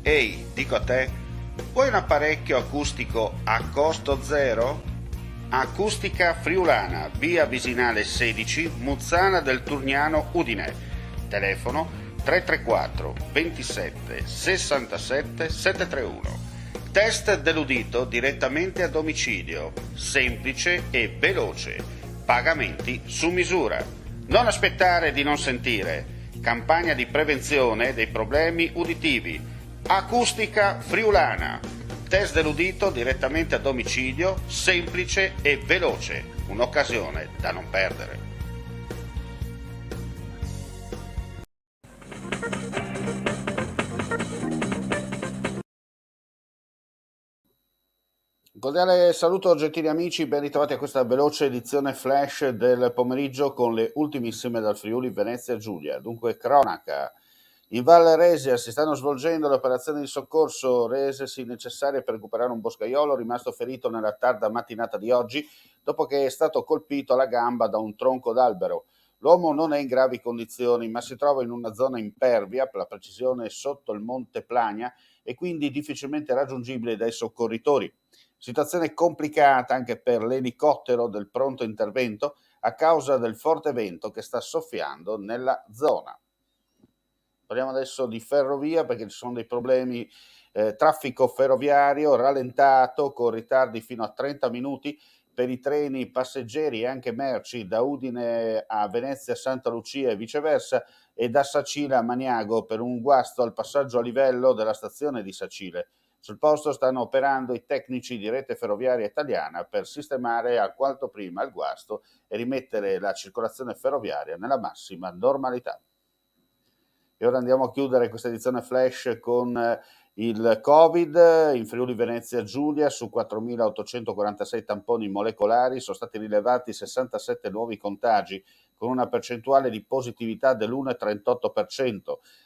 Ehi, dico a te, vuoi un apparecchio acustico a costo zero? Acustica Friulana, via Visinale 16, Muzzana del Turniano, Udine. Telefono 334 27 67 731. Test dell'udito direttamente a domicilio, semplice e veloce. Pagamenti su misura. Non aspettare di non sentire. Campagna di prevenzione dei problemi uditivi. Acustica Friulana. Test dell'udito direttamente a domicilio, semplice e veloce. Un'occasione da non perdere. Un cordiale saluto gentili amici, ben ritrovati a questa veloce edizione flash del pomeriggio con le ultimissime dal Friuli Venezia Giulia. Dunque cronaca. In Valle Resia si stanno svolgendo le operazioni di soccorso resesi necessarie per recuperare un boscaiolo rimasto ferito nella tarda mattinata di oggi dopo che è stato colpito alla gamba da un tronco d'albero. L'uomo non è in gravi condizioni ma si trova in una zona impervia, per la precisione sotto il Monte Plania, e quindi difficilmente raggiungibile dai soccorritori. Situazione complicata anche per l'elicottero del pronto intervento a causa del forte vento che sta soffiando nella zona. Parliamo adesso di ferrovia perché ci sono dei problemi, traffico ferroviario rallentato con ritardi fino a 30 minuti per i treni passeggeri e anche merci da Udine a Venezia Santa Lucia e viceversa, e da Sacile a Maniago per un guasto al passaggio a livello della stazione di Sacile. Sul posto stanno operando i tecnici di Rete Ferroviaria Italiana per sistemare al quanto prima il guasto e rimettere la circolazione ferroviaria nella massima normalità. E ora andiamo a chiudere questa edizione flash con il Covid. In Friuli Venezia Giulia su 4.846 tamponi molecolari sono stati rilevati 67 nuovi contagi con una percentuale di positività dell'1,38%.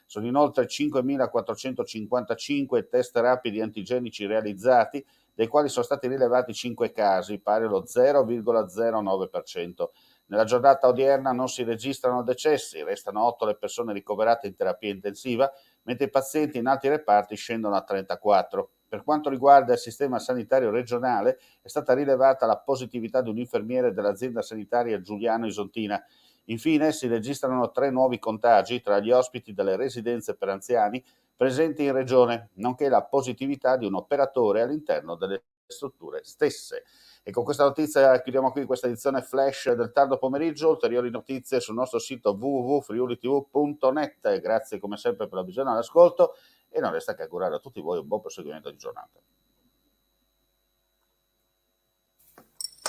Sono inoltre 5.455 test rapidi antigenici realizzati, dei quali sono stati rilevati 5 casi, pari allo 0,09%. Nella giornata odierna non si registrano decessi, restano 8 le persone ricoverate in terapia intensiva, mentre i pazienti in altri reparti scendono a 34. Per quanto riguarda il sistema sanitario regionale, è stata rilevata la positività di un infermiere dell'azienda sanitaria Giuliano-Isontina. Infine si registrano 3 nuovi contagi tra gli ospiti delle residenze per anziani presenti in regione, nonché la positività di un operatore all'interno delle strutture stesse. E con questa notizia chiudiamo qui questa edizione flash del tardo pomeriggio. Ulteriori notizie sul nostro sito www.friulitv.net. Grazie come sempre per la visione e l'ascolto e non resta che augurare a tutti voi un buon proseguimento di giornata.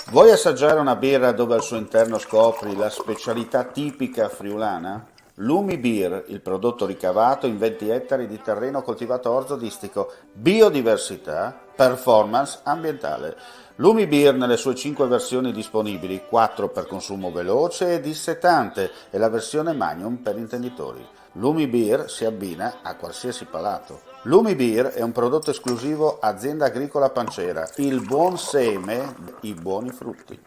Vuoi assaggiare una birra dove al suo interno scopri la specialità tipica friulana? Lumi Beer, il prodotto ricavato in 20 ettari di terreno coltivato orzodistico, biodiversità, performance ambientale. Lumi Beer nelle sue 5 versioni disponibili, 4 per consumo veloce e dissetante e la versione Magnum per intenditori. Lumi Beer si abbina a qualsiasi palato. Lumi Beer è un prodotto esclusivo Azienda Agricola Pancera, il buon seme, i buoni frutti.